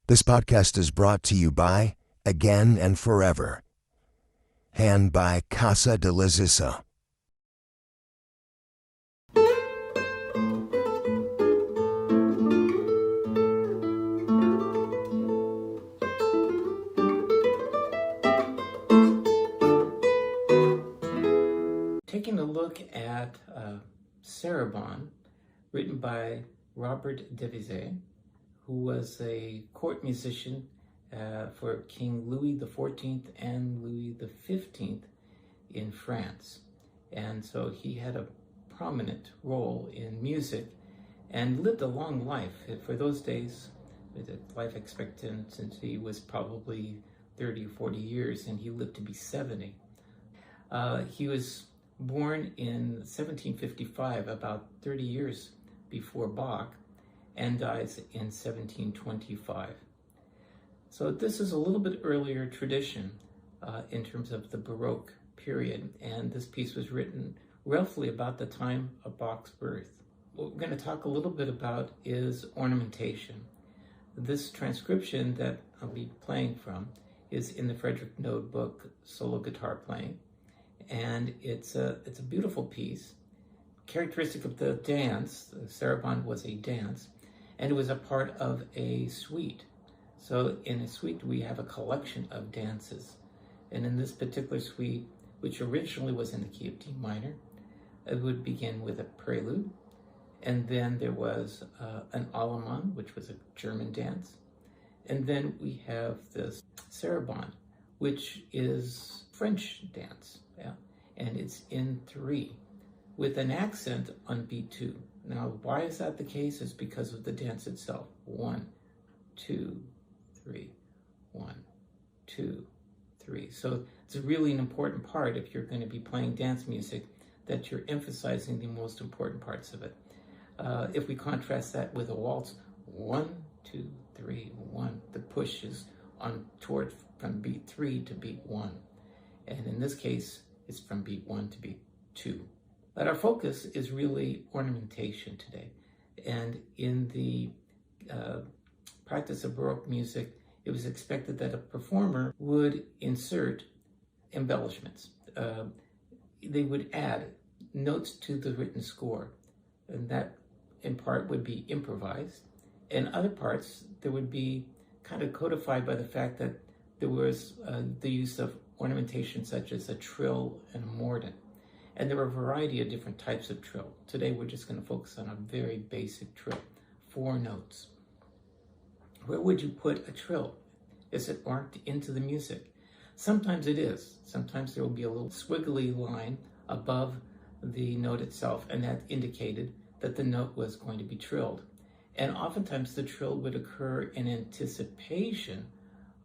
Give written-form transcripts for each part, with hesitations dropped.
This podcast is brought to you by Again and Forever, and by Casa de la Zisa. Taking a look at Sarabande, written by Robert Devisay, who was a court musician for King Louis XIV and Louis XV in France. And so he had a prominent role in music and lived a long life. For those days, the life expectancy was probably 30 or 40 years, and he lived to be 70. He was born in 1755, about 30 years before Bach, and dies in 1725. So this is a little bit earlier tradition in terms of the Baroque period, and this piece was written roughly about the time of Bach's birth. What we're going to talk a little bit about is ornamentation. This transcription that I'll be playing from is in the Frederick Notebook Solo Guitar Playing, and it's a beautiful piece. Characteristic of the dance, Sarabande was a dance, and it was a part of a suite. So in a suite, we have a collection of dances. And in this particular suite, which originally was in the key of D minor, it would begin with a prelude. And then there was an Allemand, which was a German dance. And then we have this Sarabande, which is French dance. Yeah? And it's in 3, with an accent on beat 2. Now, why is that the case? It's because of the dance itself. 1, 2, 3, 1, 2, 3. So it's really an important part if you're going to be playing dance music, that you're emphasizing the most important parts of it. If we contrast that with a waltz, 1, 2, 3, 1, the push is on toward from beat 3 to beat 1. And in this case, it's from beat 1 to beat 2. But our focus is really ornamentation today. And in the practice of Baroque music, it was expected that a performer would insert embellishments. They would add notes to the written score, and that in part would be improvised. In other parts, there would be kind of codified by the fact that there was the use of ornamentation such as a trill and a mordent. And there were a variety of different types of trill. Today we're just going to focus on a very basic trill, 4 notes. Where would you put a trill? Is it marked into the music? Sometimes it is. Sometimes there will be a little squiggly line above the note itself, and that indicated that the note was going to be trilled. And oftentimes the trill would occur in anticipation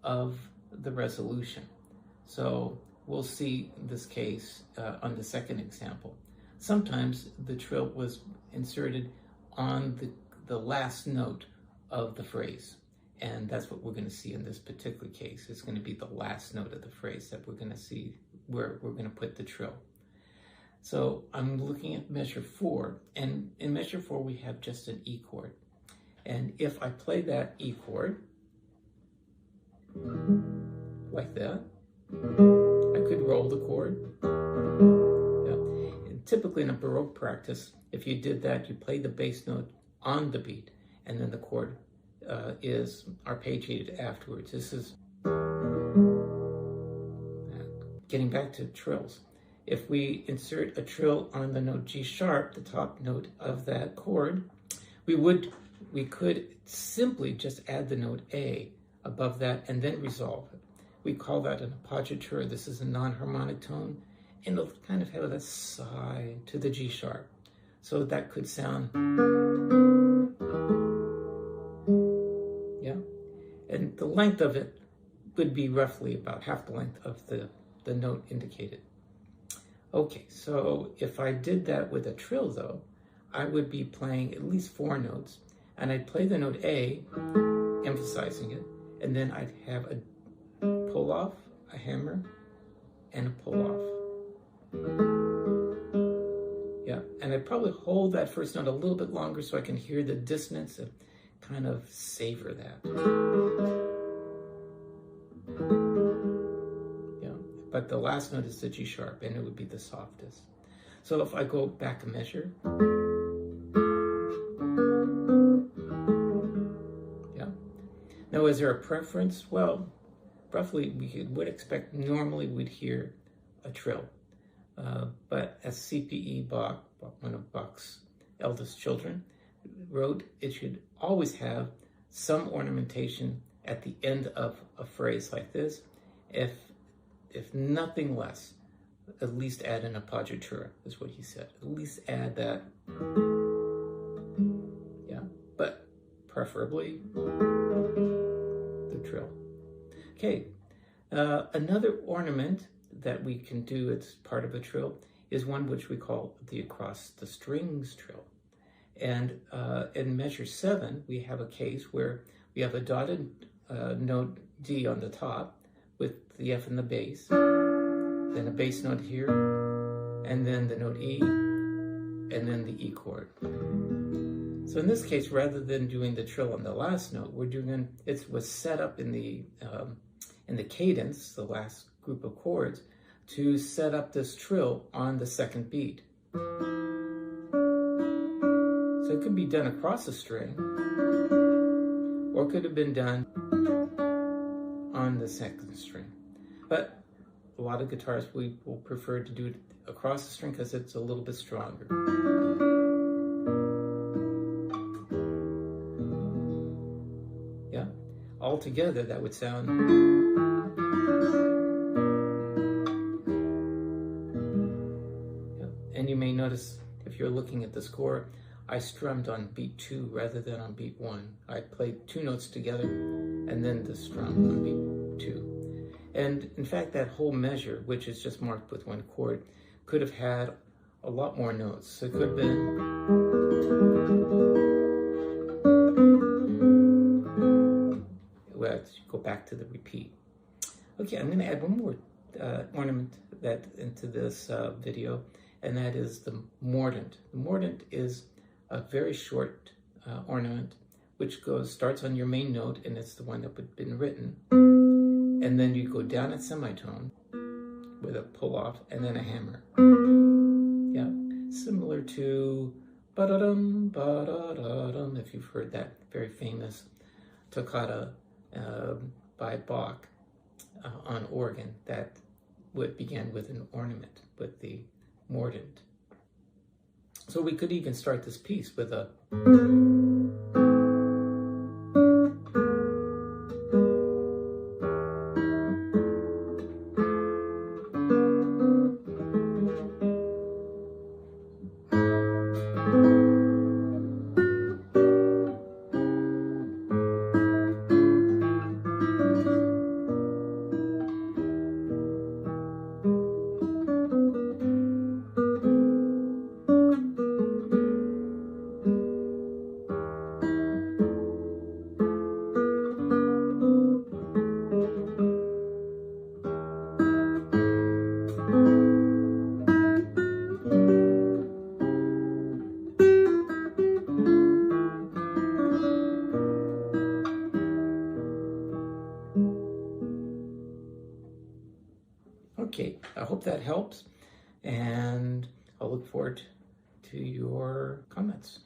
of the resolution. So we'll see this case on the second example. Sometimes the trill was inserted on the last note of the phrase. And that's what we're going to see in this particular case. It's going to be the last note of the phrase that we're going to see where we're going to put the trill. So I'm looking at measure 4. And in measure 4, we have just an E chord. And if I play that E chord, like that, I could roll the chord. Yeah. And typically in a Baroque practice, if you did that, you play the bass note on the beat, and then the chord is arpeggiated afterwards. This is getting back to trills. If we insert a trill on the note G sharp, the top note of that chord, we could simply just add the note A above that and then resolve it. We call that an appoggiatura. This is a non-harmonic tone, and it'll kind of have a sigh to the G sharp. So that could sound, yeah? And the length of it would be roughly about half the length of the note indicated. Okay, so if I did that with a trill though, I would be playing at least 4 notes, and I'd play the note A, emphasizing it, and then I'd have a pull off, a hammer, and a pull off. Yeah, and I'd probably hold that first note a little bit longer so I can hear the dissonance and kind of savor that. but the last note is the G sharp, and it would be the softest. So if I go back a measure, yeah. Now, is there a preference? Well, roughly we would expect normally we'd hear a trill, but as C.P.E. Bach, one of Bach's eldest children, wrote, it should always have some ornamentation at the end of a phrase like this. If nothing less, at least add an appoggiatura, is what he said. At least add that, yeah, but preferably the trill. Okay, another ornament that we can do as part of a trill is one which we call the across the strings trill. And in measure 7, we have a case where we have a dotted note D on the top with the F in the bass, then a bass note here, and then the note E, and then the E chord. So in this case, rather than doing the trill on the last note, we're doing it was set up in the cadence, the last group of chords, to set up this trill on the second beat. So it could be done across a string, or it could have been done on the second string. But a lot of guitarists, we will prefer to do it across the string because it's a little bit stronger. Yeah, all together that would sound. Yeah. And you may notice, if you're looking at the score, I strummed on beat 2 rather than on beat 1. I played 2 notes together and then the strum on beat 2. And in fact, that whole measure, which is just marked with 1 chord, could have had a lot more notes. So it could have been, let's go back to the repeat. Okay, I'm going to add one more ornament into this video, and that is the mordant. The mordant is a very short ornament, which starts on your main note, and it's the one that would have been written. And then you go down a semitone with a pull-off, and then a hammer. Yeah, similar to ba-da-dum, ba-da-da-dum, if you've heard that very famous toccata by Bach on organ that began with an ornament, with the mordant. So we could even start this piece with a Okay, I hope that helps, and I'll look forward to your comments.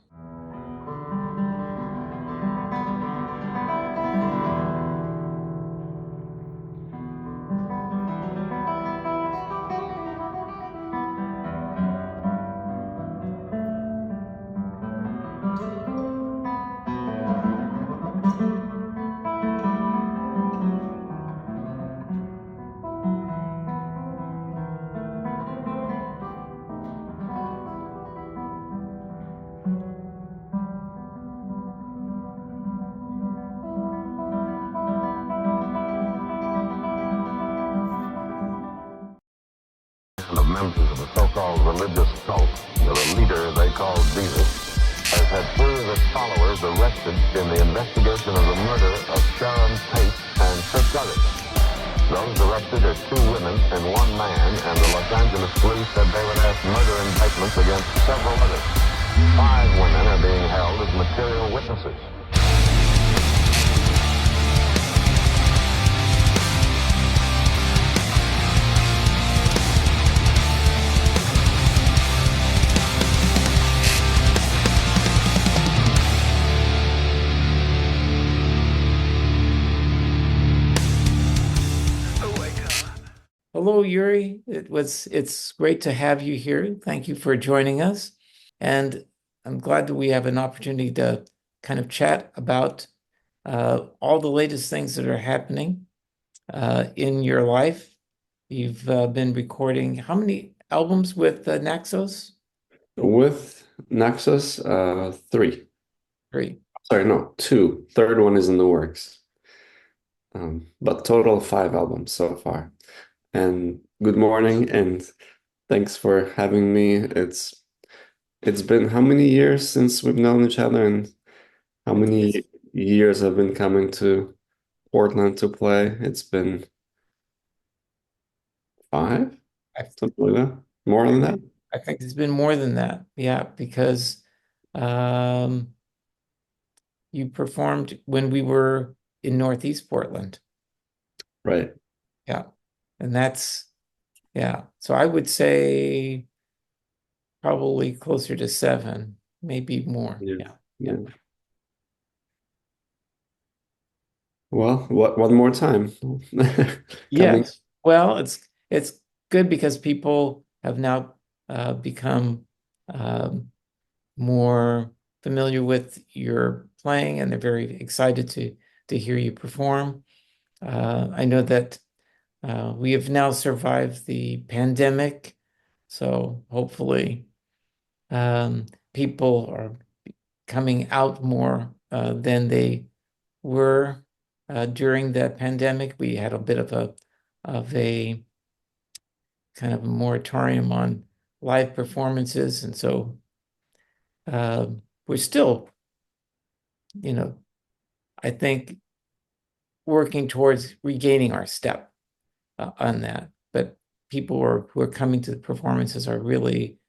Of members of a so-called religious cult, with a leader they called Zisa, has had 2 of its followers arrested in the investigation of the murder of Sharon Tate and 6 others. Those arrested are 2 women and 1 man, and the Los Angeles police said they would ask murder indictments against several others. 5 women are being held as material witnesses. hello, Yuri. It's great to have you here. Thank you for joining us. And I'm glad that we have an opportunity to kind of chat about all the latest things that are happening in your life. You've been recording how many albums with Naxos? With Naxos, three. Three. Sorry, no, two. Third one is in the works. But total five albums so far. And good morning, and thanks for having me. It's been how many years since we've known each other, and how many years I've been coming to Portland to play? It's been five, I, something like that. More than that. I think it's been more than that. Yeah, because um, you performed when we were in Northeast Portland. Right. Yeah. And yeah. So I would say probably closer to seven, maybe more. Yeah. Yeah. Yeah. Well, one more time. Coming. Yes. Well, it's good because people have now become um, more familiar with your playing, and they're very excited to hear you perform. I know that we have now survived the pandemic, so hopefully people are coming out more than they were during the pandemic. We had a bit of a kind of a moratorium on live performances, and so we're still, I think, working towards regaining our step on that. But people who are coming to the performances are really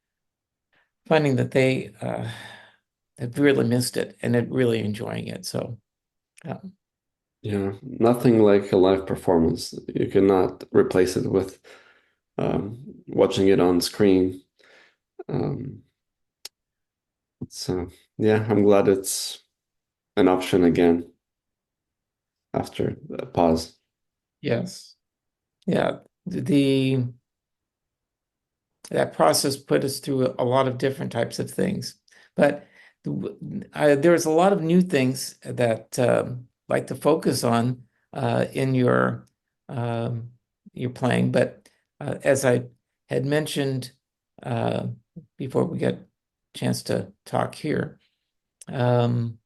finding that they have really missed it and are really enjoying it. So, Yeah, nothing like a live performance. You cannot replace it with watching it on screen. Um, so yeah, I'm glad it's an option again after the pause. yes, yeah, that process put us through a lot of different types of things, but there's a lot of new things that like to focus on in your playing. But as I had mentioned uh, before we get a chance to talk here, um,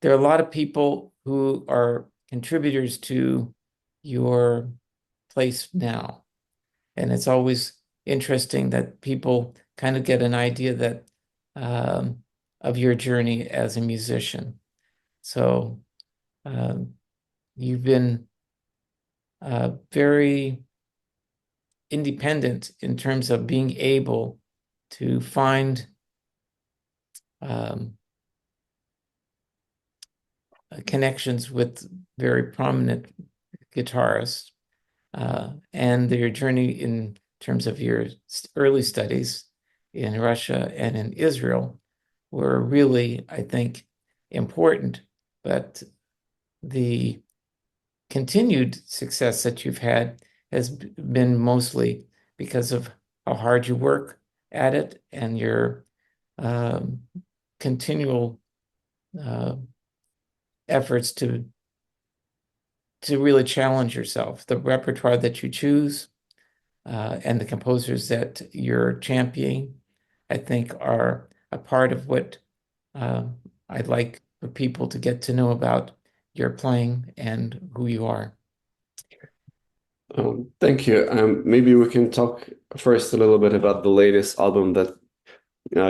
there are a lot of people who are contributors to your place now. And it's always interesting that people kind of get an idea that of your journey as a musician. So you've been very independent in terms of being able to find um, connections with very prominent guitarists, and your journey in terms of your early studies in Russia and in Israel were really, I think, important. But the continued success that you've had has been mostly because of how hard you work at it and your continual uh, efforts to really challenge yourself. The repertoire that you choose and the composers that you're championing, I think, are a part of what I'd like for people to get to know about your playing and who you are. Thank you. Maybe we can talk first a little bit about the latest album that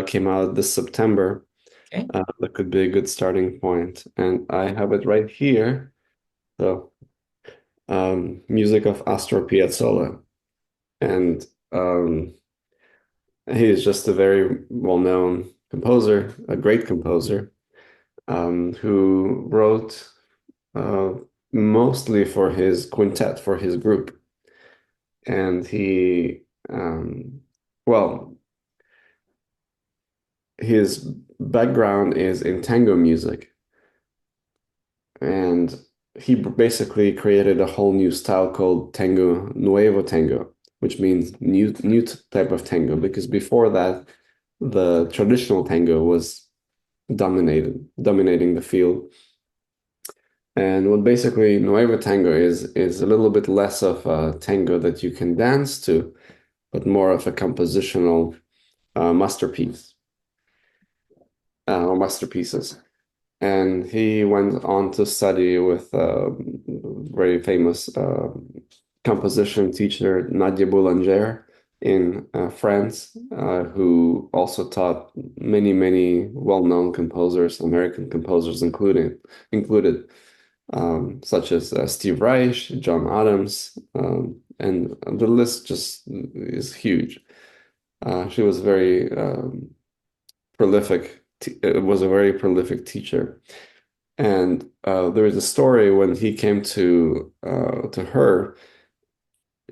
came out this September. Okay. That could be a good starting point. And I have it right here. So, music of Astor Piazzolla. And he is just a very well-known composer, a great composer, who wrote mostly for his quintet, for his group. And well, his background is in tango music. And he basically created a whole new style called tango, nuevo tango, which means new type of tango, because before that, the traditional tango was dominating the field. And what basically nuevo tango is a little bit less of a tango that you can dance to, but more of a compositional masterpiece or masterpieces. And he went on to study with very famous composition teacher Nadia Boulanger in France, who also taught many well-known composers, American composers included, such as Steve Reich, John Adams, and the list just is huge. She was very prolific. Was a very prolific teacher. And there is a story when he came to her.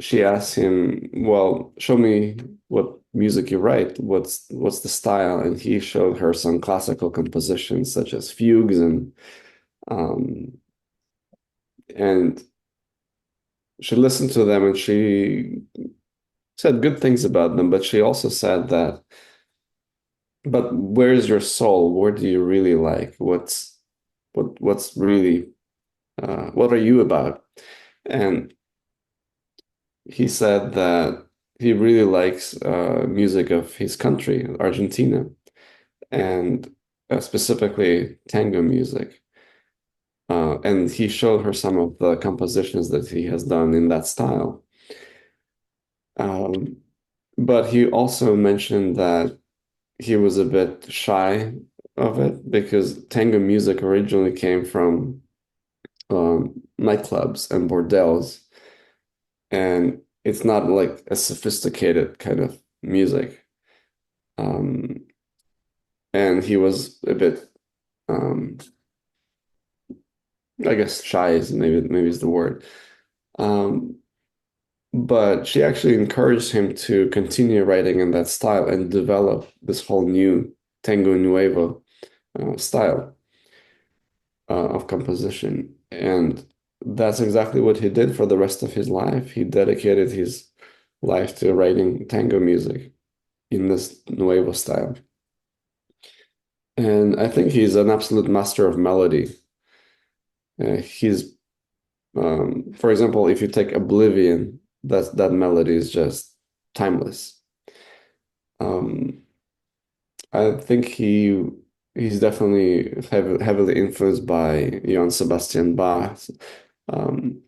She asked him, "Well, show me what music you write. What's the style?" And he showed her some classical compositions such as fugues um, and she listened to them and she said good things about them, but she also said that, but where's your soul? What do you really like? What's really what are you about? And he said that he really likes music of his country, Argentina, and specifically tango music. And he showed her some of the compositions that he has done in that style. But he also mentioned that he was a bit shy of it because tango music originally came from nightclubs and bordells, and it's not like a sophisticated kind of music. And he was a bit, I guess, shy is maybe is the word. But she actually encouraged him to continue writing in that style and develop this whole new tango nuevo style of composition. And that's exactly what he did for the rest of his life. He dedicated his life to writing tango music in this nuevo style. And I think he's an absolute master of melody. For example, if you take Oblivion, that melody is just timeless. I think he's definitely heavily influenced by Johann Sebastian Bach. And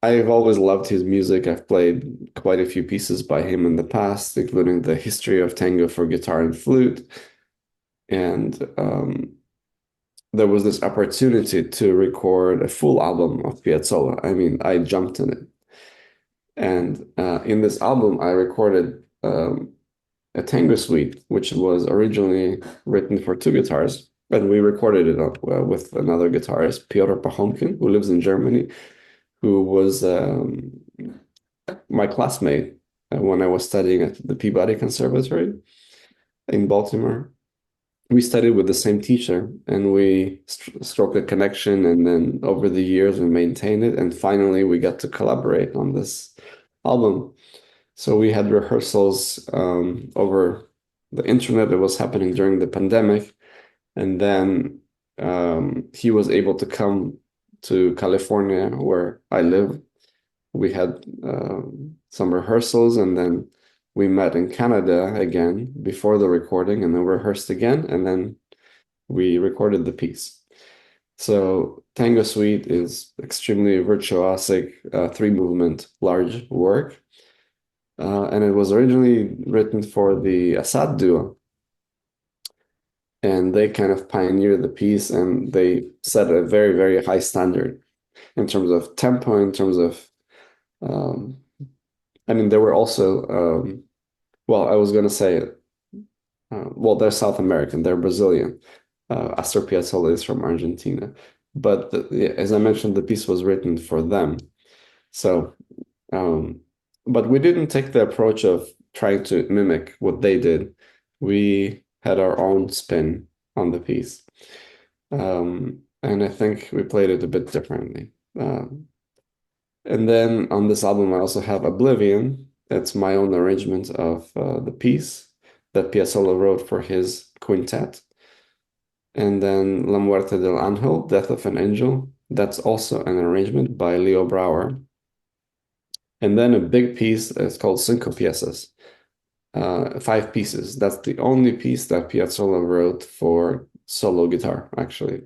I've always loved his music. I've played quite a few pieces by him in the past, including the History of Tango for Guitar and Flute. And there was this opportunity to record a full album of Piazzolla. I mean, I jumped in it. And in this album, I recorded a tango suite, which was originally written for two guitars. And we recorded it with another guitarist, Piotr Pachomkin, who lives in Germany, who was my classmate when I was studying at the Peabody Conservatory in Baltimore. We studied with the same teacher, and we struck a connection, and then over the years we maintained it, and finally we got to collaborate on this album. So we had rehearsals over the internet. It was happening during the pandemic, and then he was able to come to California, where I live. We had some rehearsals, and then we met in Canada again before the recording, and then rehearsed again, and then we recorded the piece. So Tango Suite is extremely virtuosic, three-movement, large work. And it was originally written for the Assad duo. And they kind of pioneered the piece, and they set a very high standard in terms of tempo, in terms of I mean, there were also, well, I was going to say, well, they're South American, they're Brazilian. Astor Piazzolla is from Argentina. But as I mentioned, the piece was written for them. So, but we didn't take the approach of trying to mimic what they did. We had our own spin on the piece. and I think we played it a bit differently. And then on this album, I also have Oblivion. It's my own arrangement of the piece that Piazzolla wrote for his quintet. And then La Muerte del Ángel, Death of an Angel. That's also an arrangement by Leo Brouwer. And then a big piece is called Cinco Piezas, 5 pieces. That's the only piece that Piazzolla wrote for solo guitar, actually.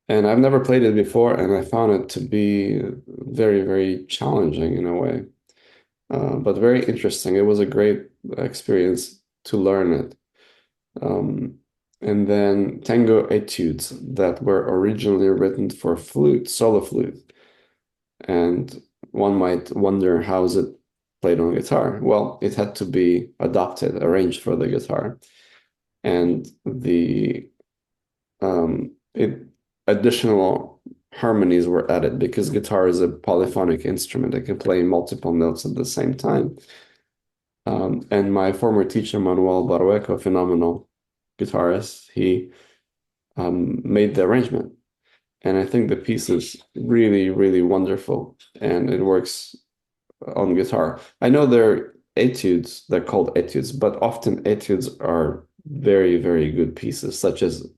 And I've never played it before, and I found it to be very, very challenging in a way, but very interesting. It was a great experience to learn it. And then tango etudes that were originally written for flute, solo flute. And one might wonder, how is it played on guitar? Well, it had to be adapted, arranged for the guitar. And additional harmonies were added because guitar is a polyphonic instrument. It can play multiple notes at the same time. And my former teacher, Manuel Barrueco, phenomenal guitarist, he made the arrangement. And I think the piece is really, really wonderful, and it works on guitar. I know there are etudes, they're called etudes, but often etudes are very, very good pieces, such as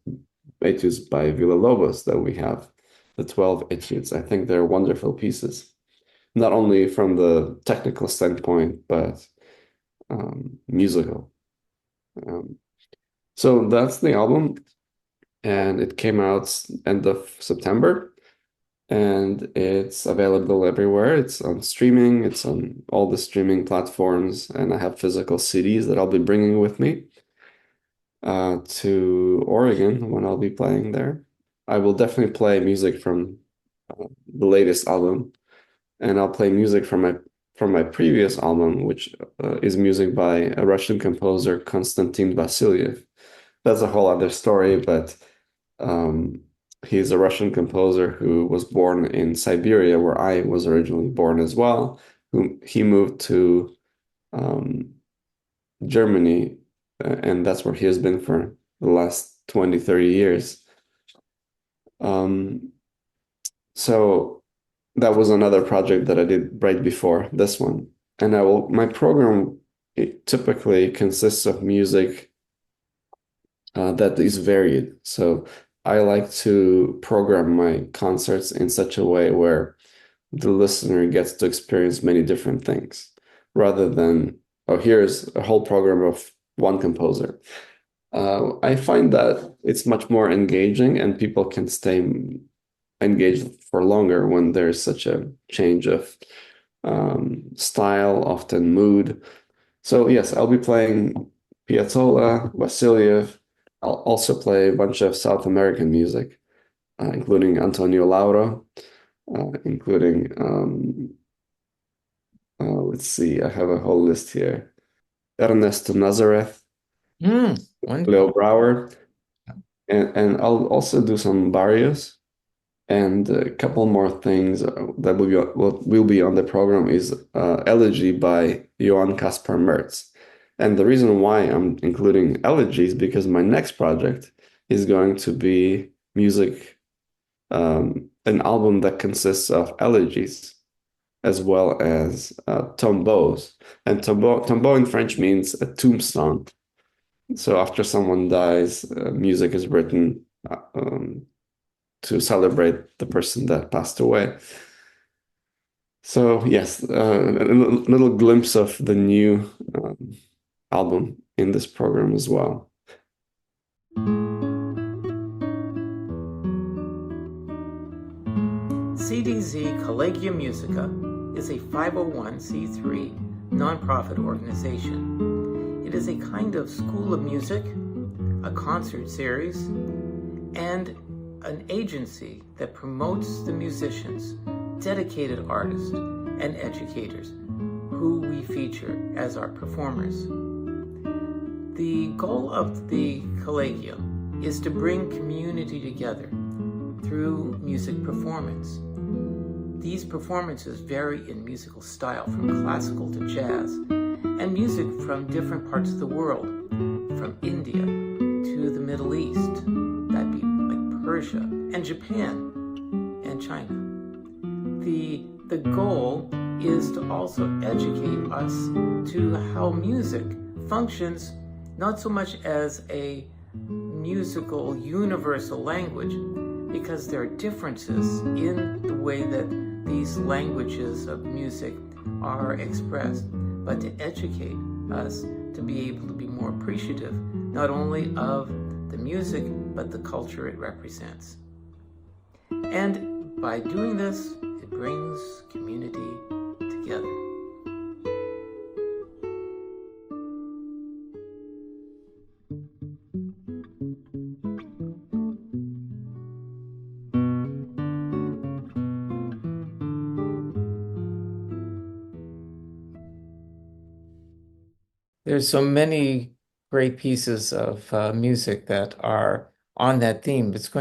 etudes by Villa-Lobos that we have, the 12 etudes. I think they're wonderful pieces, not only from the technical standpoint, but musical. So that's the album, and it came out end of September, and it's available everywhere. It's on streaming, it's on all the streaming platforms, and I have physical CDs that I'll be bringing with me to Oregon when I'll be playing there. I will definitely play music from the latest album, and I'll play music from my previous album, which is music by a Russian composer, Konstantin Vasilyev. That's a whole other story, but he's a Russian composer who was born in Siberia, where I was originally born as well. He moved to Germany, and that's where he has been for the last 20, 30 years. So that was another project that I did right before this one. And my program, it typically consists of music that is varied. So I like to program my concerts in such a way where the listener gets to experience many different things, rather than, oh, here's a whole program of one composer. I find that it's much more engaging, and people can stay engaged for longer when there's such a change of style, often mood. So yes, I'll be playing Piazzolla, Vasilyev. I'll also play a bunch of South American music, including Antonio Lauro, including, let's see, I have a whole list here. Ernesto Nazareth, Leo Brouwer, and I'll also do some Barrios, and a couple more things that will be on the program is Elegy by Johann Caspar Merz. And the reason why I'm including elegies, because my next project is going to be music, an album that consists of elegies as well as tombeaus. And tombeau in French means a tombstone. So after someone dies, music is written to celebrate the person that passed away. So yes, a little glimpse of the new album in this program as well. CDZ Collegia Musica is a 501c3 nonprofit organization. It is a kind of school of music, a concert series, and an agency that promotes the musicians, dedicated artists, and educators who we feature as our performers. The goal of the Collegium is to bring community together through music performance. These performances vary in musical style from classical to jazz, and music from different parts of the world, from India to the Middle East. That'd be like Persia and Japan and China. The goal is to also educate us to how music functions, not so much as a musical universal language, because there are differences in the way that these languages of music are expressed, but to educate us to be able to be more appreciative, not only of the music, but the culture it represents. And by doing this, it brings community together. There's so many great pieces of music that are on that theme. It's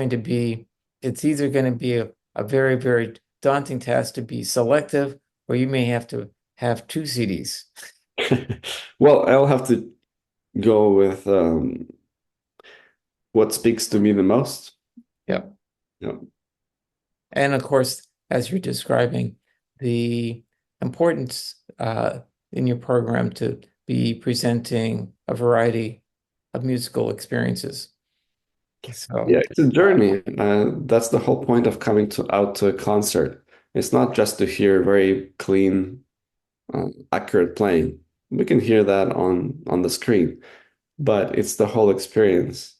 either going to be a very, very daunting task to be selective, or you may have to have two CDs. Well, I'll have to go with what speaks to me the most. Yep. Yep. And of course, as you're describing, the importance in your program to be presenting a variety of musical experiences. So, Yeah, it's a journey. That's the whole point of coming out to a concert. It's not just to hear very clean, accurate playing. We can hear that on the screen, but it's the whole experience.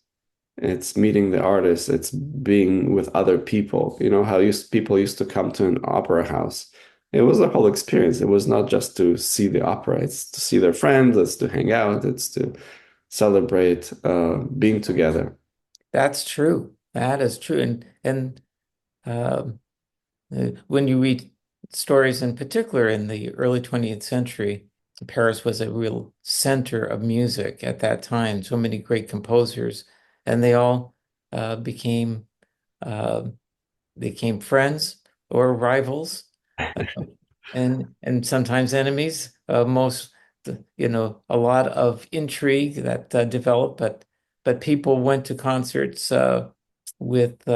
It's meeting the artist. It's being with other people. You know how people used to come to an opera house. It was a whole experience. It was not just to see the opera. It's to see their friends. It's to hang out. It's to celebrate being together. that's true. That is true. And um, when you read stories in particular in the early 20th century, Paris was a real center of music at that time. So many great composers, and they all became friends or rivals, and sometimes enemies. A lot of intrigue that developed, but people went to concerts with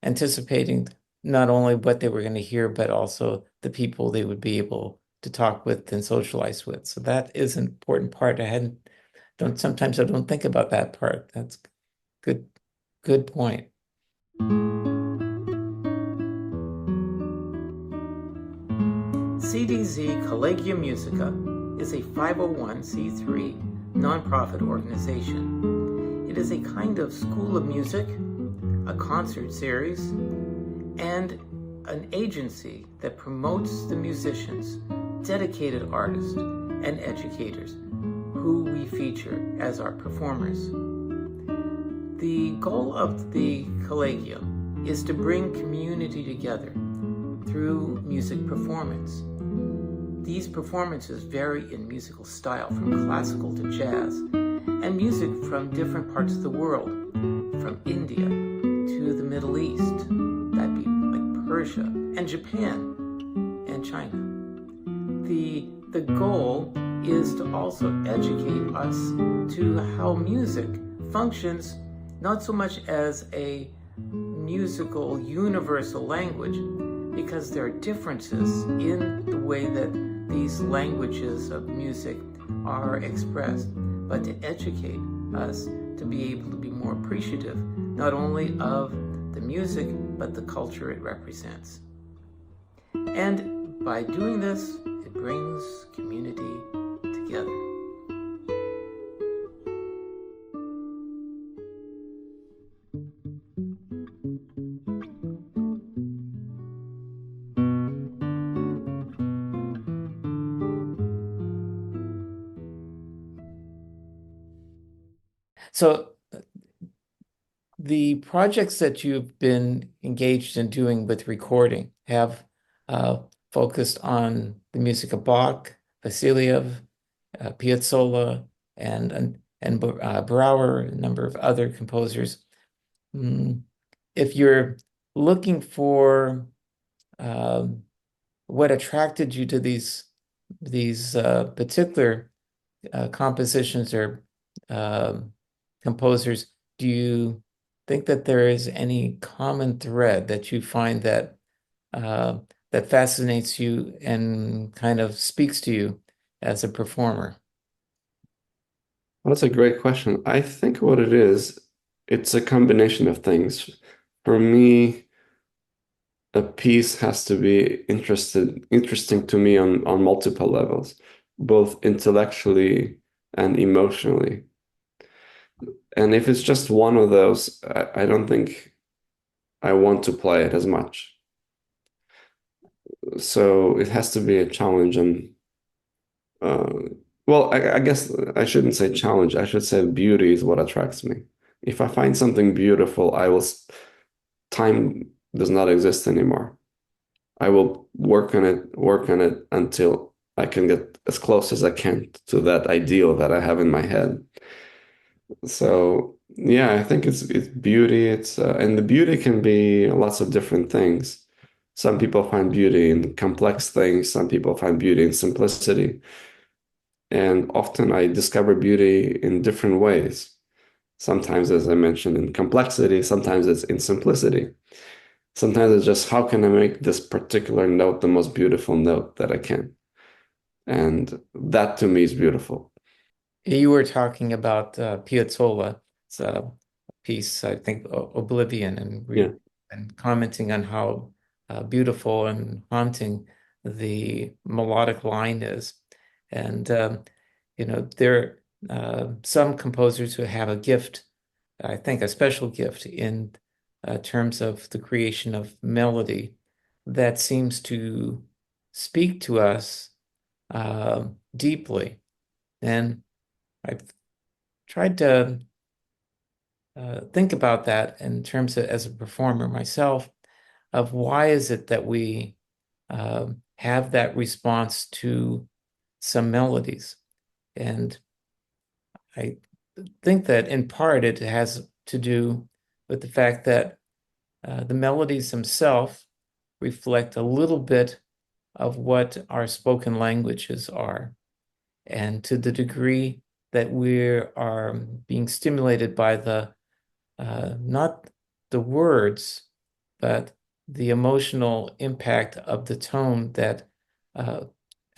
anticipating not only what they were going to hear, but also the people they would be able to talk with and socialize with. So that is an important part. Sometimes I don't think about that part. That's good point. CDZ Collegia Musica is a 501c3 nonprofit organization. It is a kind of school of music, a concert series, and an agency that promotes the musicians, dedicated artists, and educators who we feature as our performers. The goal of the Collegium is to bring community together through music performance. These performances vary in musical style from classical to jazz, and music from different parts of the world, from India to the Middle East, that'd be like Persia and Japan and China. The goal is to also educate us to how music functions, not so much as a musical universal language, because there are differences in the way that these languages of music are expressed, but to educate us to be able to be more appreciative, not only of the music, but the culture it represents. And by doing this, it brings community together. So the projects that you've been engaged in doing with recording have focused on the music of Bach, Vasiliev, Piazzolla, and Brouwer, a number of other composers. If you're looking for what attracted you to these particular compositions or composers, do you think that there is any common thread that you find uh, that fascinates you and kind of speaks to you as a performer? Well, that's a great question. I think what it is, it's a combination of things. For me, a piece has to be interesting to me on multiple levels, both intellectually and emotionally. And if it's just one of those, I don't think I want to play it as much. So it has to be a challenge and uh, well, I guess I shouldn't say challenge. I should say beauty is what attracts me. If I find something beautiful, time does not exist anymore. I will work on it until I can get as close as I can to that ideal that I have in my head. So yeah, I think it's beauty. It's and the beauty can be lots of different things. Some people find beauty in complex things. Some people find beauty in simplicity. And often I discover beauty in different ways. Sometimes, as I mentioned, in complexity. Sometimes it's in simplicity. Sometimes it's just how can I make this particular note the most beautiful note that I can? And that to me is beautiful. You were talking about Piazzolla. It's a piece, I think, Oblivion, Yeah. and commenting on how beautiful and haunting the melodic line is. And there are some composers who have a gift, I think, a special gift in terms of the creation of melody that seems to speak to us deeply. And I've tried to think about that in terms of as a performer myself, of why is it that we have that response to some melodies. And I think that in part it has to do with the fact that the melodies themselves reflect a little bit of what our spoken languages are. And to the degree that we are being stimulated by the not the words, but the emotional impact of the tone that uh,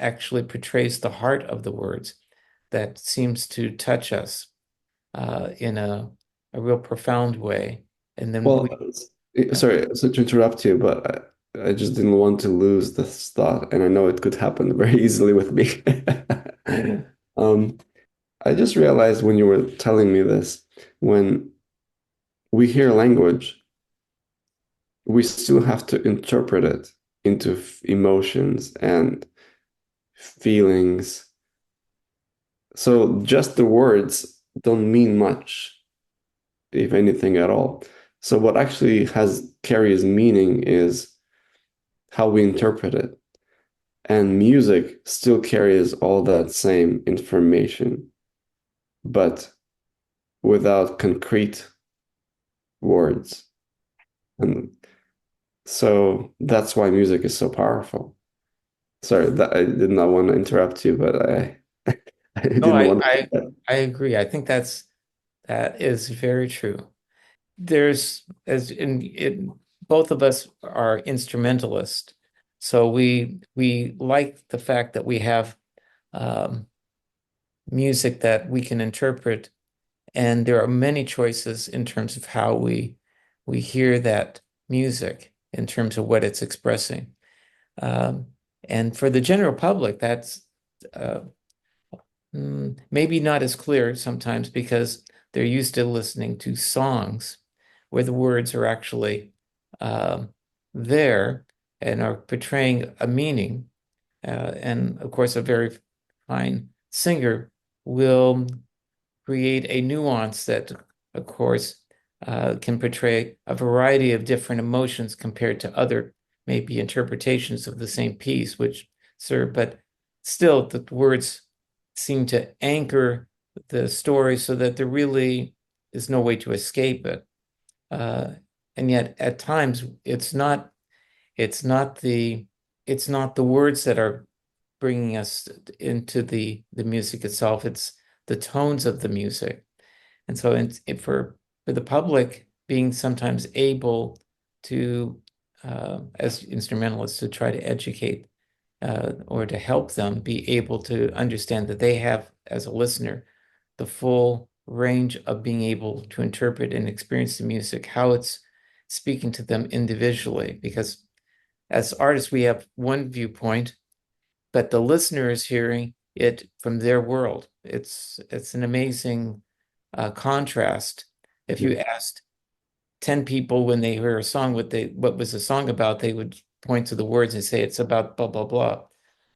actually portrays the heart of the words, that seems to touch us in a real profound way. And then Well, sorry, so to interrupt you, but I just didn't want to lose this thought, and I know it could happen very easily with me. Um, I just realized when you were telling me this, when we hear language, we still have to interpret it into emotions and feelings. So just the words don't mean much, if anything at all. So what actually has carries meaning is how we interpret it. And music still carries all that same information, but without concrete words. And so that's why music is so powerful. Sorry, that I did not want to interrupt you, but I no, didn't want to. I agree. I think that is very true. There's as in both of us are instrumentalists, so we like the fact that we have um, music that we can interpret, and there are many choices in terms of how we hear that music in terms of what it's expressing. Um, and for the general public, that's uh, maybe not as clear sometimes because they're used to listening to songs where the words are actually um, there and are portraying a meaning. And of course, a very fine singer will create a nuance that, of course, can portray a variety of different emotions compared to other maybe interpretations of the same piece, which serve, but still the words seem to anchor the story so that there really is no way to escape it. Uh, and yet at times it's not the it's not the words that are bringing us into the music itself. It's the tones of the music. And so for the public, being sometimes able to, as instrumentalists, to try to educate or to help them be able to understand that they have, as a listener, the full range of being able to interpret and experience the music, how it's speaking to them individually. Because as artists, we have one viewpoint, but the listener is hearing it from their world. It's an amazing contrast. If you asked 10 people when they hear a song what was the song about, they would point to the words and say it's about blah blah blah.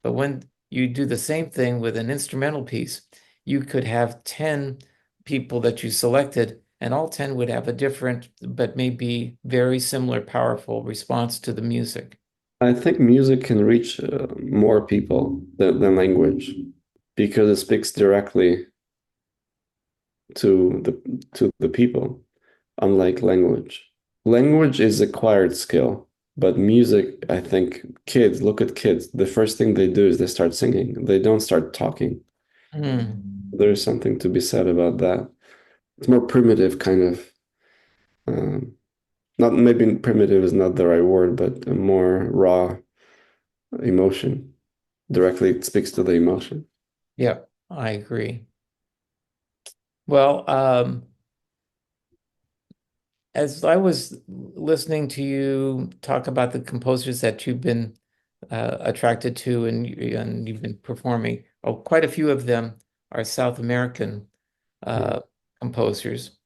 But when you do the same thing with an instrumental piece, you could have 10 people that you selected, and all 10 would have a different but maybe very similar powerful response to the music. I think music can reach more people than language because it speaks directly to the people, unlike language. Language is acquired skill, but music, I think kids, look at kids. The first thing they do is they start singing. They don't start talking. There's something to be said about that. It's more primitive kind of, not maybe primitive is not the right word, but a more raw emotion. Directly it speaks to the emotion. Yeah, I agree. Well, as I was listening to you talk about the composers that you've been attracted to and you've been performing, quite a few of them are South American composers.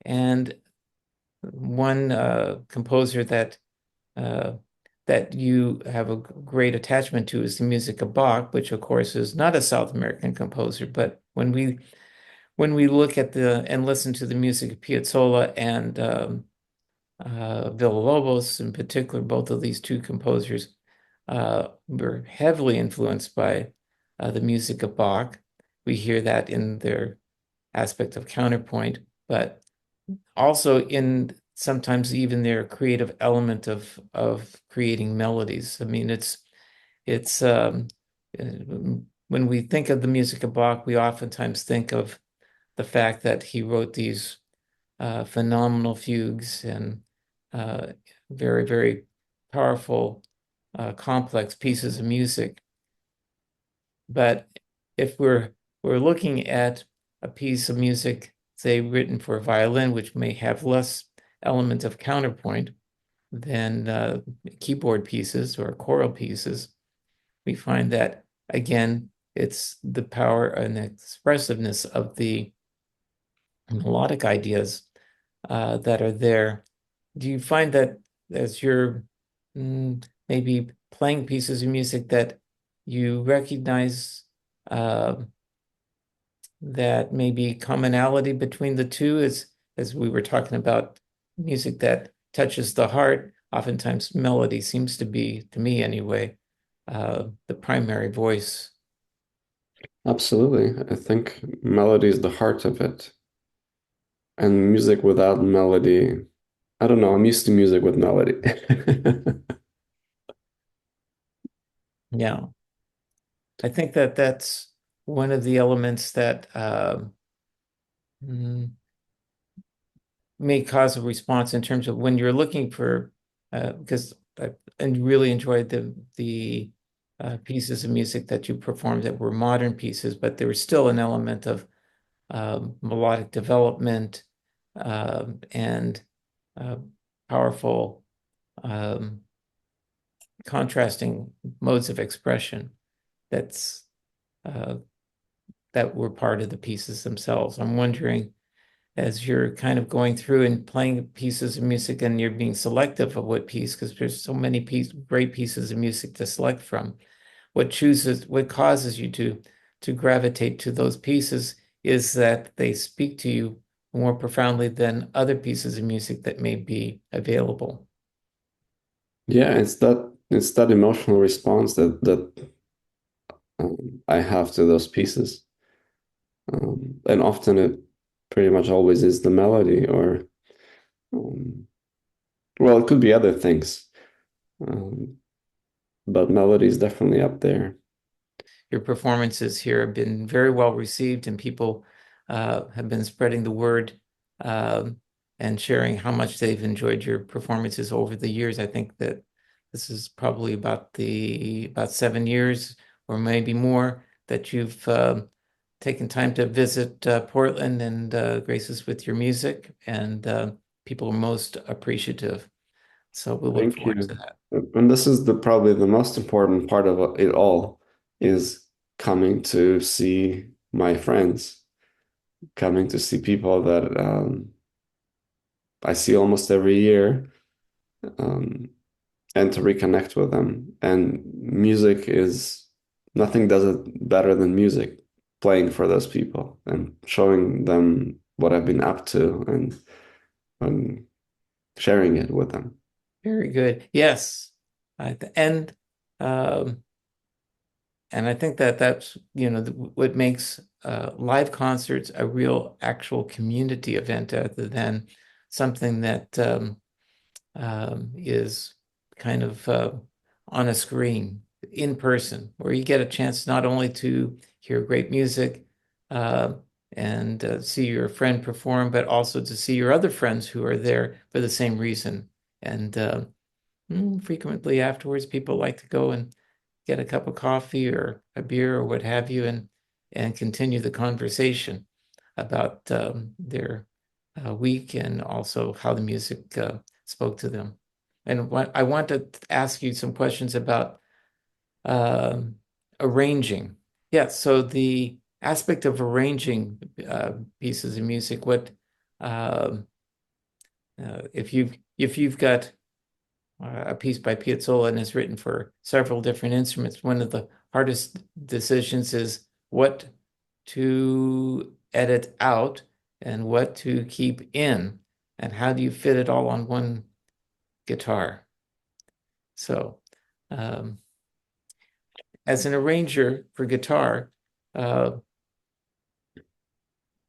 And one composer that you have a great attachment to is the music of Bach, which of course is not a South American composer, but when we look at and listen to the music of Piazzolla and Villa-Lobos in particular, both of these two composers were heavily influenced by the music of Bach. We hear that in their aspect of counterpoint, but also in sometimes even their creative element of creating melodies. I mean, it's when we think of the music of Bach, we oftentimes think of the fact that he wrote these phenomenal fugues and very, very powerful, complex pieces of music. But if we're looking at a piece of music, say, written for a violin, which may have less element of counterpoint than keyboard pieces or choral pieces, we find that, again, it's the power and expressiveness of the melodic ideas that are there. Do you find that as you're maybe playing pieces of music that you recognize that maybe commonality between the two as we were talking about music that touches the heart? Oftentimes melody seems to be, to me anyway, the primary voice. Absolutely. I think melody is the heart of it. And music without melody, I don't know, I'm used to music with melody. Yeah. I think that that's one of the elements that may cause a response in terms of when you're looking for, because I really enjoyed the pieces of music that you performed that were modern pieces, but there was still an element of melodic development and powerful contrasting modes of expression that were part of the pieces themselves. I'm wondering, as you're kind of going through and playing pieces of music and you're being selective of what piece, because there's so many great pieces of music to select from, what causes you to gravitate to those pieces is that they speak to you more profoundly than other pieces of music that may be available. Yeah, it's that emotional response that I have to those pieces. And often it pretty much always is the melody or well, it could be other things. But melody is definitely up there. Your performances here have been very well received, and people have been spreading the word and sharing how much they've enjoyed your performances over the years. I think that this is probably about 7 years or maybe more that you've taken time to visit Portland and grace us with your music, and people are most appreciative. So we'll look Thank forward to you. that. And this is probably the most important part of it all is coming to see my friends, coming to see people that I see almost every year, um, and to reconnect with them. And music is nothing does it better than music, playing for those people and showing them what I've been up to and sharing it with them. Very good. Yes. I th um, and I think that that's, what makes live concerts a real actual community event rather than something that is kind of on a screen in person, where you get a chance not only to hear great music uh, and see your friend perform, but also to see your other friends who are there for the same reason. And frequently afterwards, people like to go and get a cup of coffee or a beer or what have you, and continue the conversation about their week and also how the music spoke to them. And what I want to ask you some questions about um arranging. Yeah, so the aspect of arranging pieces of music, what um if you've got a piece by Piazzolla and is written for several different instruments, one of the hardest decisions is what to edit out and what to keep in, and how do you fit it all on one guitar? So, um, as an arranger for guitar, uh,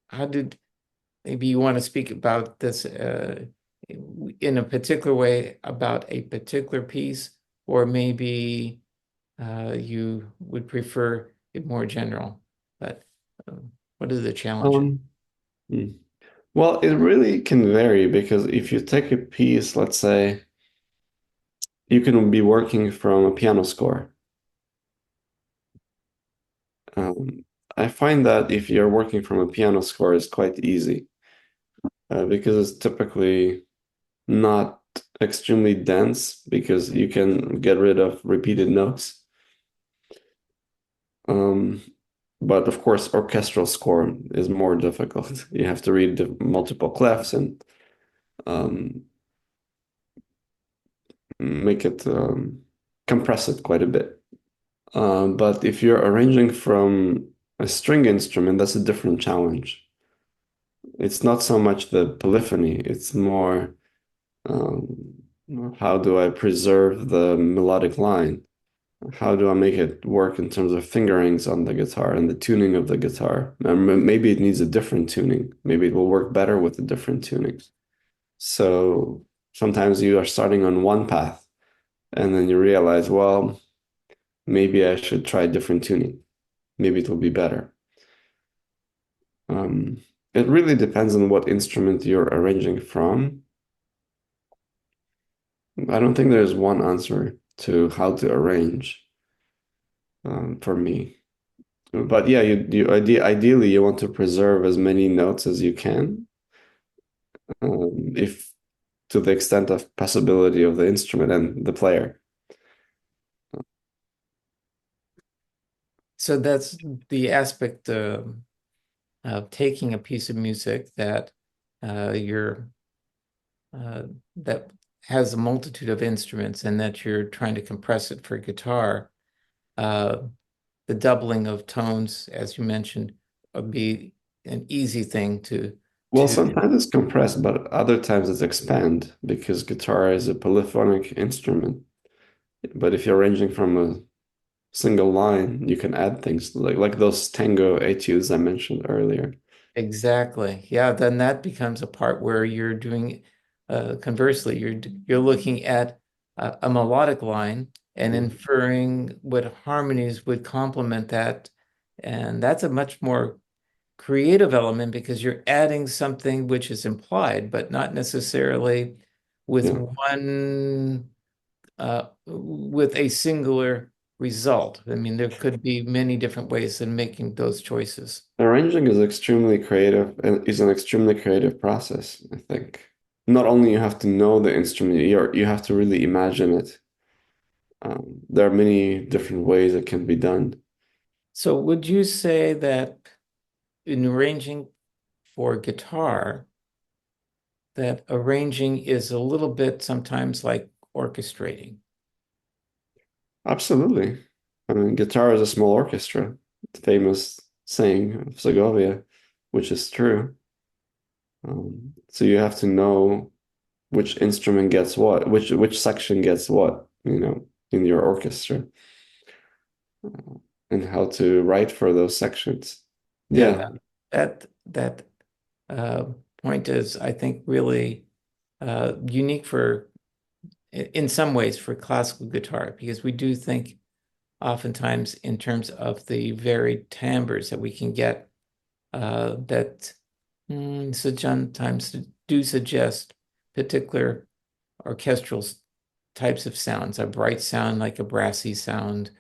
how did maybe you want to speak about this in a particular way about a particular piece, or maybe you would prefer it more general? But what are the challenges? Um, hmm. Well, it really can vary because if you take a piece, let's say, you can be working from a piano score. Um, I find that if you're working from a piano score, it's quite easy because it's typically not extremely dense because you can get rid of repeated notes. Um, but of course, orchestral score is more difficult. You have to read the multiple clefs and um, make it compress it quite a bit. But if you're arranging from a string instrument, that's a different challenge. It's not so much the polyphony, it's more um, how do I preserve the melodic line? How do I make it work in terms of fingerings on the guitar and the tuning of the guitar? Maybe it needs a different tuning. Maybe it will work better with a different tuning. So sometimes you are starting on one path and then you realize, well, maybe I should try different tuning. Maybe it will be better. Um, it really depends on what instrument you're arranging from. I don't think there's one answer to how to arrange for me. But yeah, ideally you want to preserve as many notes as you can, if to the extent of possibility of the instrument and the player. So that's the aspect of taking a piece of music that you're that has a multitude of instruments, and that you're trying to compress it for guitar. Uh, the doubling of tones, as you mentioned, would be an easy thing Well, to sometimes it's compressed, but other times it's expand because guitar is a polyphonic instrument. But if you're arranging from a single line, you can add things like those tango etudes I mentioned earlier. exactly. Yeah, then that becomes a part where you're doing conversely, you're looking at a melodic line and Mm. inferring what harmonies would complement that, and that's a much more creative element because you're adding something which is implied, but not necessarily with Yeah. with a singular result. I mean, there could be many different ways in making those choices. Arranging is extremely creative and is an extremely creative process, I think. Not only you have to know the instrument, you have to really imagine it. There are many different ways it can be done. So would you say that in arranging for guitar, that arranging is a little bit sometimes like orchestrating? Absolutely. I mean, guitar is a small orchestra, the famous saying of Segovia, which is true. So you have to know which instrument gets what, which section gets what, in your orchestra, and how to write for those sections. Yeah, Yeah, that uh, point is, I think, really unique in some ways, for classical guitar, because we do think oftentimes in terms of the varied timbres that we can get that sometimes do suggest particular orchestral types of sounds, a bright sound like a brassy sound,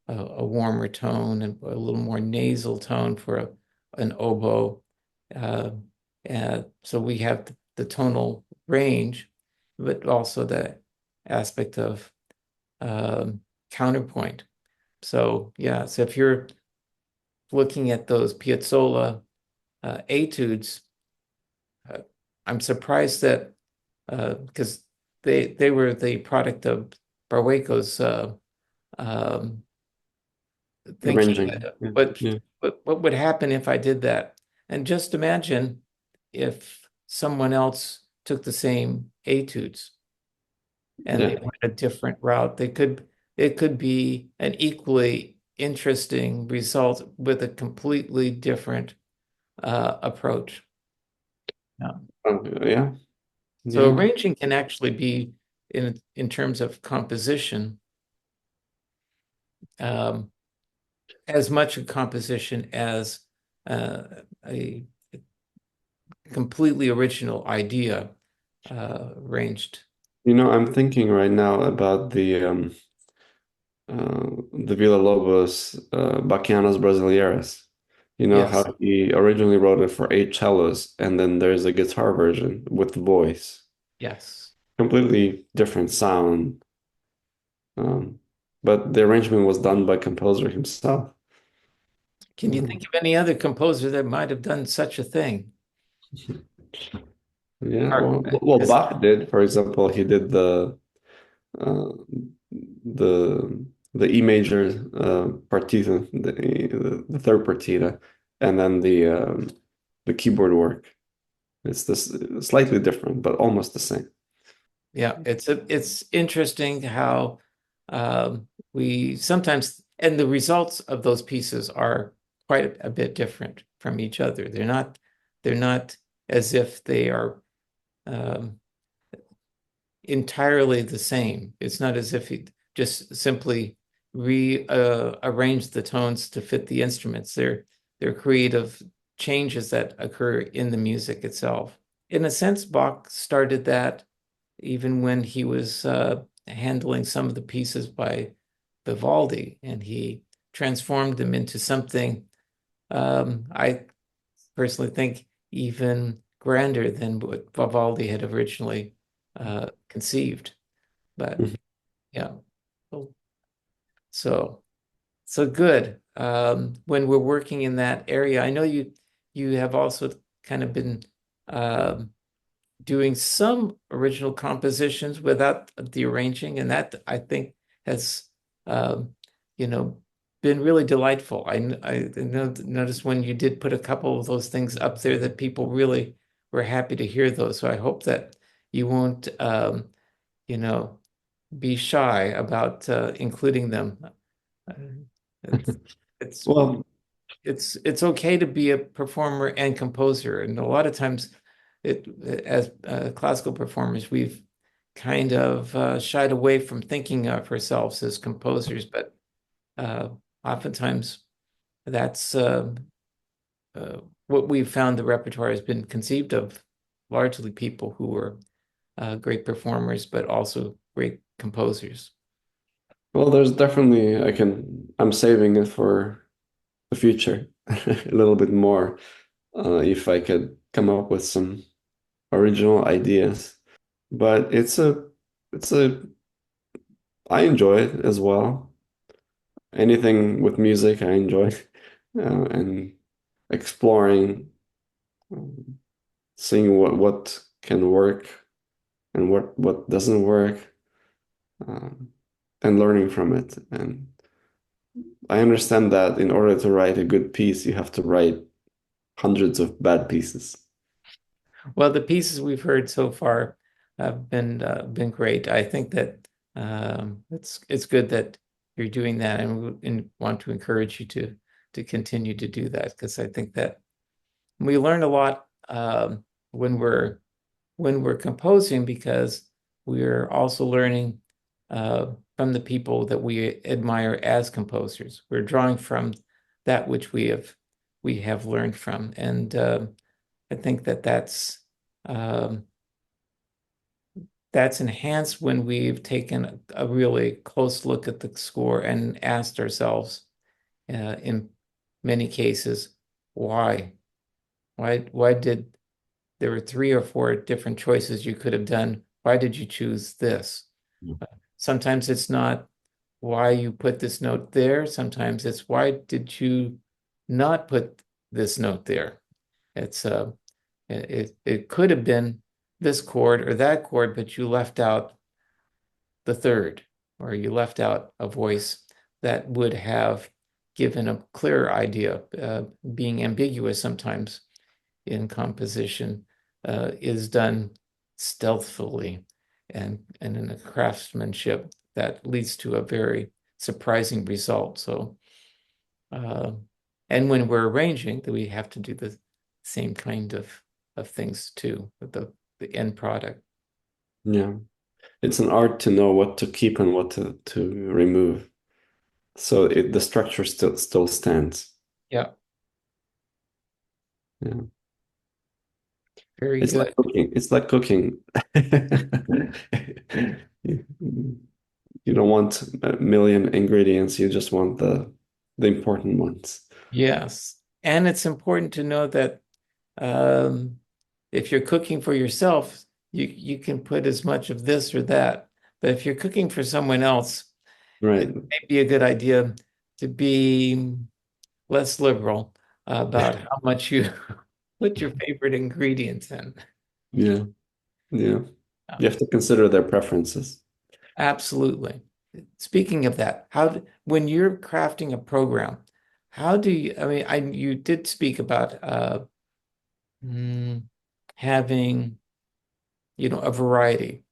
a warmer tone, and a little more nasal tone for an oboe. Uh, so we have the tonal range, but also the aspect of counterpoint. So yeah, so if you're looking at those Piazzolla etudes, uh, I'm surprised that because they were the product of Barrueco's um, thinking arranging. that Yeah, what yeah, what would happen if I did that? And just imagine if someone else took the same etudes and they yeah. went a different route. It could be an equally interesting result with a completely different approach. Yeah. Yeah, So yeah. arranging can actually be in terms of composition, um, as much a composition as a completely original idea arranged. I'm thinking right now about the Villa-Lobos Bachianas Brasileiras. You know how Yes, he originally wrote it for 8 cellos, and then there's a guitar version with voice. yes. Completely different sound. Um, but the arrangement was done by composer himself. Can you think Um, of any other composer that might have done such a thing? yeah, Or, well, is, Bach did, for example, he did uh, the E major partita, the third partita, and then the keyboard work. It's this slightly different, but almost the same. yeah, it's interesting how we sometimes, and the results of those pieces are quite a bit different from each other. They're not as if they are um, entirely the same. It's not as if he just simply rearrange the tones to fit the instruments. They're creative changes that occur in the music itself. In a sense, Bach started that even when he was handling some of the pieces by Vivaldi, and he transformed them into something I personally think even grander than what Vivaldi had originally conceived. But Mhm. yeah, so so good. When we're working in that area, I know you have also kind of been um, doing some original compositions without the arranging, and that I think has um, you know been really delightful. I noticed when you did put a couple of those things up there that people really were happy to hear those. So I hope that you won't you know be shy about including them. Uh, It's it's Well, it's okay to be a performer and composer, and a lot of times, it as classical performers, we've kind of shied away from thinking of ourselves as composers, but uh, oftentimes that's what we've found, the repertoire has been conceived of largely people who were great performers, but also great composers. Well, there's definitely I'm saving it for the future a little bit more if I could come up with some original ideas. But it's a I enjoy it as well. Anything with music I enjoy and exploring, um, seeing what can work and what doesn't work, um, and learning from it. And I understand that in order to write a good piece, you have to write hundreds of bad pieces. Well, the pieces we've heard so far have been great. I think that it's good that you're doing that, and want to encourage you to continue to do that, because I think that we learn a lot when we're composing, because we're also learning from the people that we admire as composers. We're drawing from that which we have learned from, and I think that that's enhanced when we've taken a really close look at the score and asked ourselves, in many cases, why? Why did there were 3 or 4 different choices you could have done? Why did you choose this? Mm. Sometimes it's not why you put this note there. Sometimes it's why did you not put this note there? It's it could have been this chord or that chord, but you left out the third, or you left out a voice that would have given a clearer idea. Being ambiguous sometimes in composition is done stealthily and in a craftsmanship that leads to a very surprising result. So, and when we're arranging, that we have to do the same kind of things too with the end product. Yeah. It's an art to know what to keep and what to remove. So the structure still stands. Yeah, Yeah. very It's like good. cooking. It's like cooking. You, you don't want a million ingredients. You just want the important ones. Yes. And it's important to know that um, if you're cooking for yourself, you can put as much of this or that. But if you're cooking for someone else, Right. it may be a good idea to be less liberal about how much you put your favorite ingredients in. Yeah. Yeah. Uh, You have to consider their preferences. Absolutely. Speaking of that, when you're crafting a program, how do you, I mean, you did speak about mm, having, a variety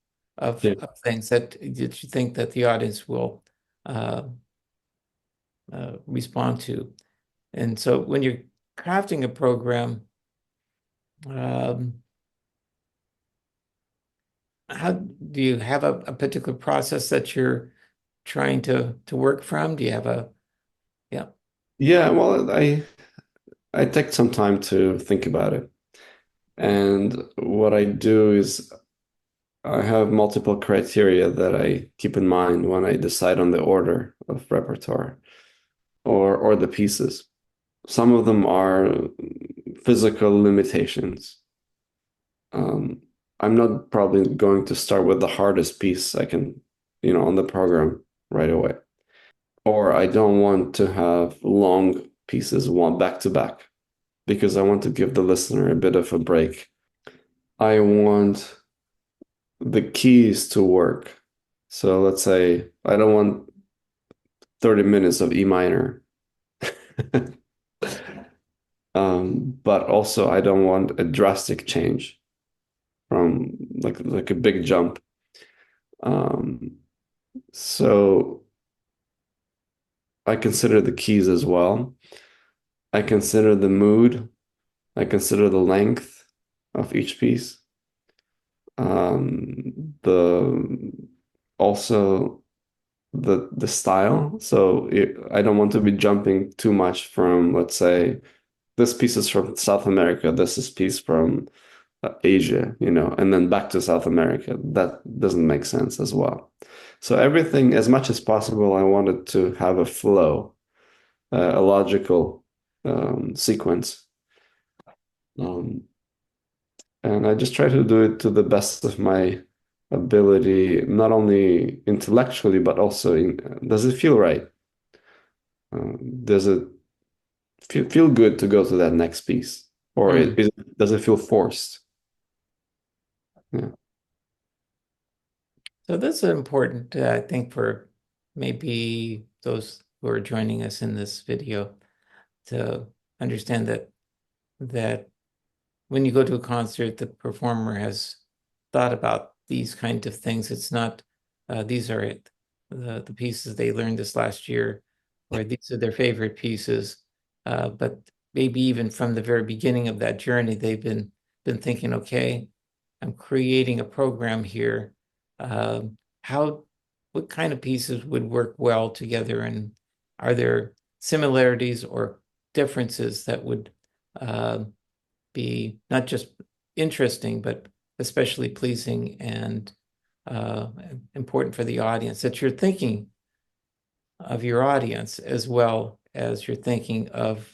Yeah. of things that you think that the audience will uh, respond to. And so when you're crafting a program, um, how do you have a particular process that you're trying to work from? Do you have yeah, Yeah, well, I take some time to think about it. And what I do is I have multiple criteria that I keep in mind when I decide on the order of repertoire or the pieces. Some of them are physical limitations. Um, I'm not probably going to start with the hardest piece I can, on the program right away. Or I don't want to have long pieces one back to back because I want to give the listener a bit of a break. I want the keys to work. So let's say I don't want 30 minutes of E minor. But also I don't want a drastic change from like a big jump. Um, so I consider the keys as well. I consider the mood. I consider the length of each piece. The also the style. So I don't want to be jumping too much from, let's say, this piece is from South America, this is piece from Asia, and then back to South America. That doesn't make sense as well. So everything, as much as possible, I wanted to have a flow, a logical sequence. Um, and I just try to do it to the best of my ability, not only intellectually, but also does it feel right? Does it feel good to go to that next piece? Or Mm. does it feel forced? Yeah. So that's important, I think, for maybe those who are joining us in this video to understand that when you go to a concert, the performer has thought about these kinds of things. It's not these are the pieces they learned this last year, or these are their favorite pieces. But maybe even from the very beginning of that journey, they've been thinking, okay, I'm creating a program here. How what kind of pieces would work well together, and are there similarities or differences that would be not just interesting, but especially pleasing and important for the audience, that you're thinking of your audience as well as you're thinking of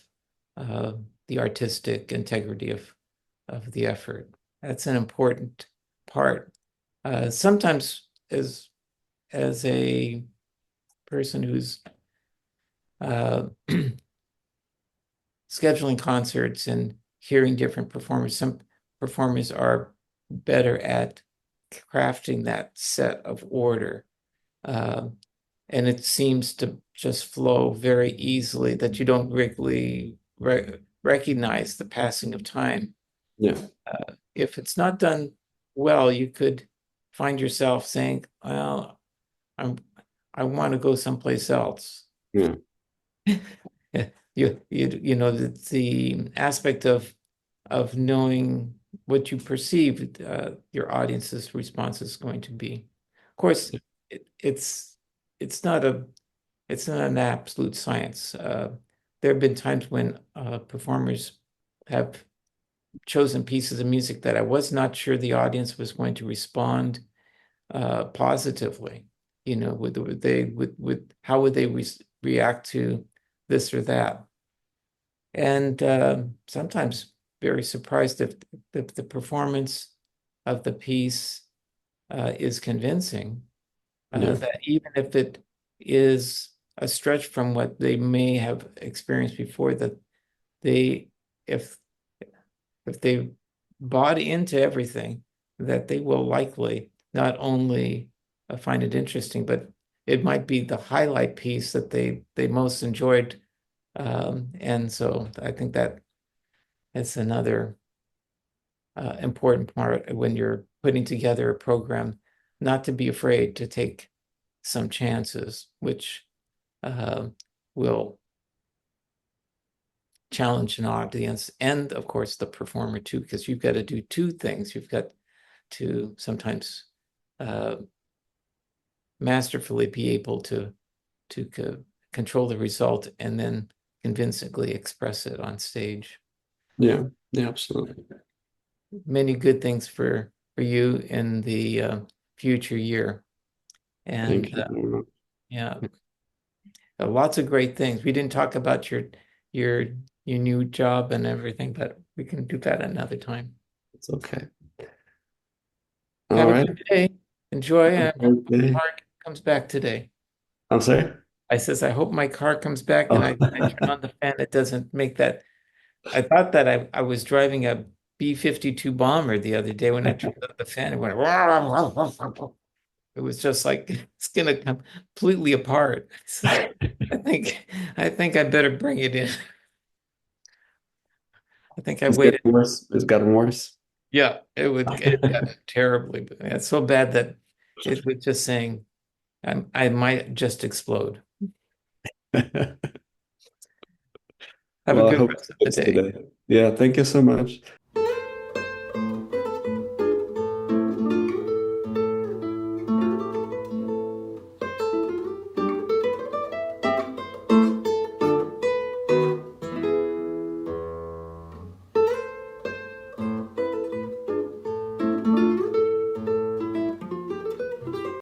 the artistic integrity of the effort. That's an important part. Sometimes as a person who's scheduling concerts and hearing different performers, some performers are better at crafting that set of order. And it seems to just flow very easily, that you don't really recognize the passing of time. Yeah. If it's not done well, you could find yourself saying, well, I want to go someplace else. Yeah. You know, the aspect of knowing what you perceive your audience's response is going to be. Of course, it's not an absolute science. There have been times when performers have chosen pieces of music that I was not sure the audience was going to respond positively. You know, how would they react to this or that? And sometimes very surprised if the performance of the piece is convincing, Yeah. that even if it is a stretch from what they may have experienced before, that they, if they bought into everything, that they will likely not only find it interesting, but it might be the highlight piece that they most enjoyed. And so I think that it's another important part when you're putting together a program, not to be afraid to take some chances, which will challenge an audience and, of course, the performer too, because you've got to do two things. You've got to sometimes masterfully be able to control the result and then convincingly express it on stage. Yeah. Yeah, absolutely. Many good things for you in the future year. And Thank you very much. yeah, lots of great things. We didn't talk about your new job and everything, but we can do that another time. It's okay. Have All a right. good day. Enjoy. Have a I hope great my day. car comes back today. I'm sorry? I hope my car comes back and Oh. I turn on the fan. It doesn't make that. I thought that I was driving a B-52 bomber the other day when I turned on the fan. It went. It was just like it's gonna come completely apart. I think I better bring it in. I think I It's waited. getting worse. It's gotten worse. Yeah, it got terribly. It's so bad that it was just saying I might just explode. Have a Well, I good hope rest it's of the fixed day. today. Yeah, thank you so much.